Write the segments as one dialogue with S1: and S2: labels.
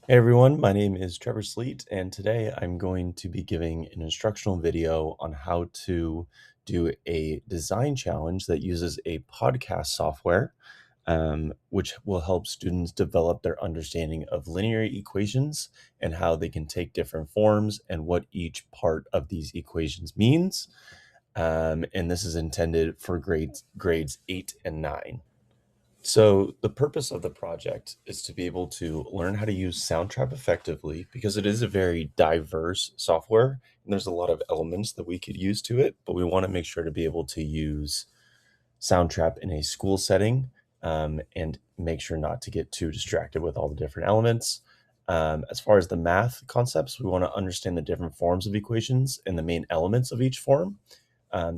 S1: Hey everyone, my name is Trevor Sleet, and today I'm going to be giving an instructional video on how to do a design challenge that uses a podcast software, which will help students develop their understanding of linear equations and how they can take different forms and what each part of these equations means. And this is intended for grades 8 and 9. So the purpose of the project is to be able to learn how to use Soundtrap effectively because it is a very diverse software and there's a lot of elements that we could use to it, but we want to make sure to be able to use Soundtrap in a school setting, and make sure not to get too distracted with all the different elements. As far as the math concepts, we want to understand the different forms of equations and the main elements of each form.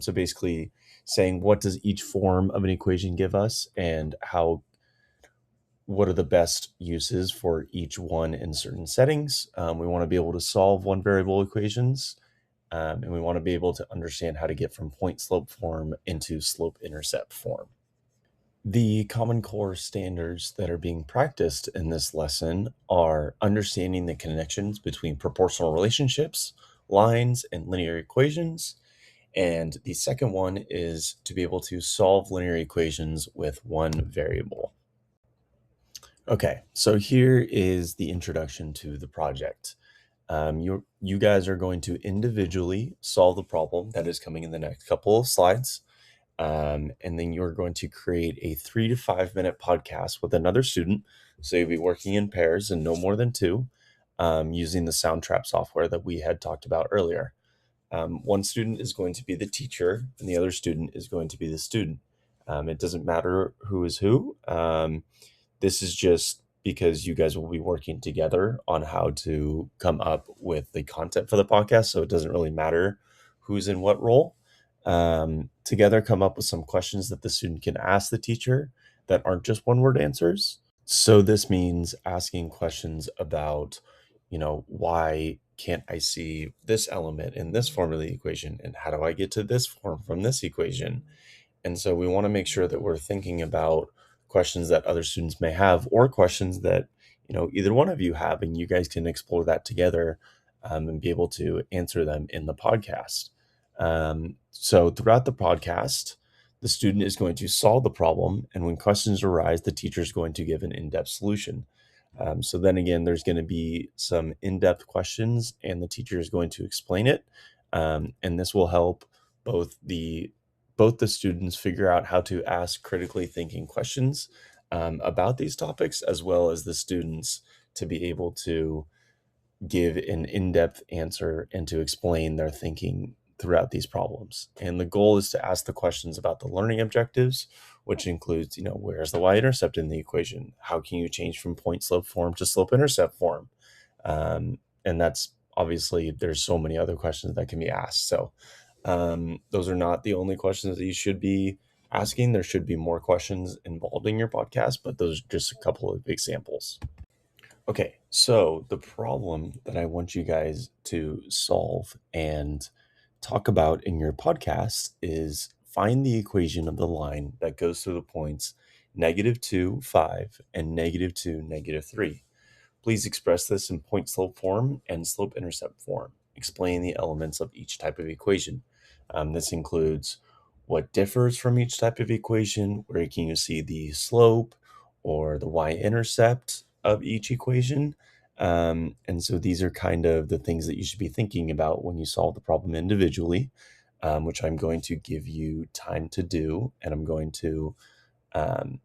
S1: So basically saying what does each form of an equation give us and what are the best uses for each one in certain settings. We want to be able to solve one variable equations, and we want to be able to understand how to get from point slope form into slope intercept form. The Common Core standards that are being practiced in this lesson are understanding the connections between proportional relationships, lines, and linear equations. And the second one is to be able to solve linear equations with one variable. Okay, so here is the introduction to the project. You guys are going to individually solve the problem that is coming in the next couple of slides. And then you're going to create a 3 to 5 minute podcast with another student. So you'll be working in pairs and no more than two, using the Soundtrap software that we had talked about earlier. One student is going to be the teacher and the other student is going to be the student. It doesn't matter who is who. This is just because you guys will be working together on how to come up with the content for the podcast. So it doesn't really matter who's in what role. Together, come up with some questions that the student can ask the teacher that aren't just one word answers. So this means asking questions about, why can't I see this element in this form of the equation? And how do I get to this form from this equation? And so we want to make sure that we're thinking about questions that other students may have or questions that, either one of you have, and you guys can explore that together, and be able to answer them in the podcast. So throughout the podcast, the student is going to solve the problem. And when questions arise, the teacher is going to give an in-depth solution. So then again, there's going to be some in-depth questions and the teacher is going to explain it. And this will help both the students figure out how to ask critically thinking questions, about these topics, as well as the students to be able to give an in-depth answer and to explain their thinking throughout these problems. And the goal is to ask the questions about the learning objectives, which includes, where's the y-intercept in the equation? How can you change from point slope form to slope intercept form? And that's obviously, there's so many other questions that can be asked. So those are not the only questions that you should be asking. There should be more questions involved in your podcast, but those are just a couple of examples. Okay, so the problem that I want you guys to solve and talk about in your podcast is find the equation of the line that goes through the points -2, 5, and -2, -3. Please express this in point slope form and slope intercept form. Explain the elements of each type of equation. This includes what differs from each type of equation, where can you see the slope or the y-intercept of each equation. And so these are kind of the things that you should be thinking about when you solve the problem individually, which I'm going to give you time to do. And I'm going to um,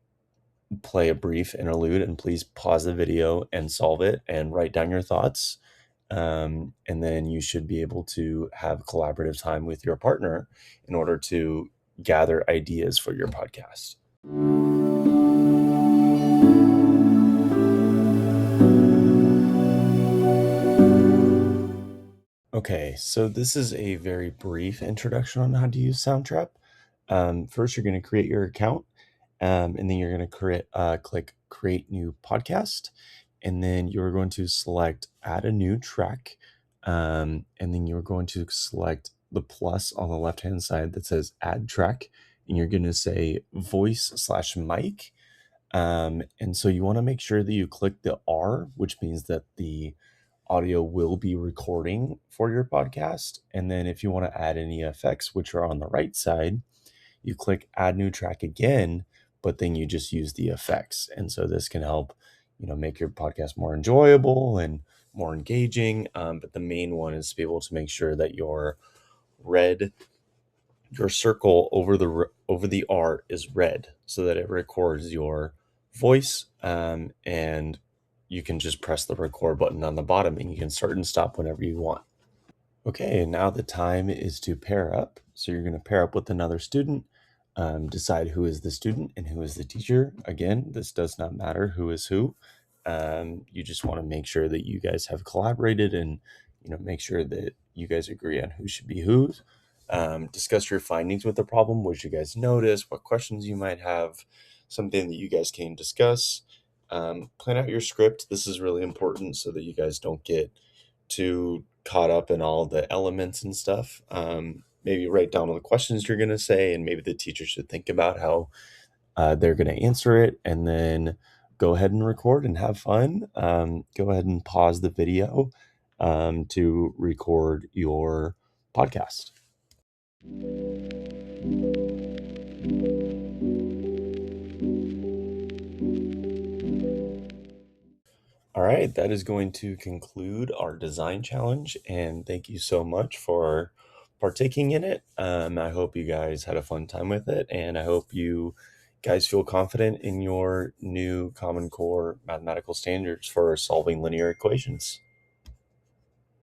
S1: play a brief interlude, and please pause the video and solve it and write down your thoughts. And then you should be able to have collaborative time with your partner in order to gather ideas for your podcast. Okay, so this is a very brief introduction on how to use Soundtrap. First, you're going to create your account, and then you're going to click Create New Podcast, and then you're going to select Add a New Track, and then you're going to select the plus on the left-hand side that says Add Track, and you're going to say Voice/Mic, And so you want to make sure that you click the R, which means that the audio will be recording for your podcast. And then if you want to add any effects, which are on the right side, you click add new track again, but then you just use the effects. And so this can help, make your podcast more enjoyable and more engaging. But the main one is to be able to make sure that your circle over the R is red, so that it records your voice, and you can just press the record button on the bottom and you can start and stop whenever you want. Okay, and now the time is to pair up. So you're going to pair up with another student, decide who is the student and who is the teacher. Again, this does not matter who is who. You just want to make sure that you guys have collaborated and make sure that you guys agree on who should be whose. Discuss your findings with the problem, what you guys notice, what questions you might have, something that you guys can discuss. Plan out your script. This is really important so that you guys don't get too caught up in all the elements and stuff. Maybe write down all the questions you're going to say, and maybe the teacher should think about how they're going to answer it, and then go ahead and record and have fun. Go ahead and pause the video to record your podcast. All right, that is going to conclude our design challenge, and thank you so much for partaking in it. I hope you guys had a fun time with it, and I hope you guys feel confident in your new Common Core mathematical standards for solving linear equations.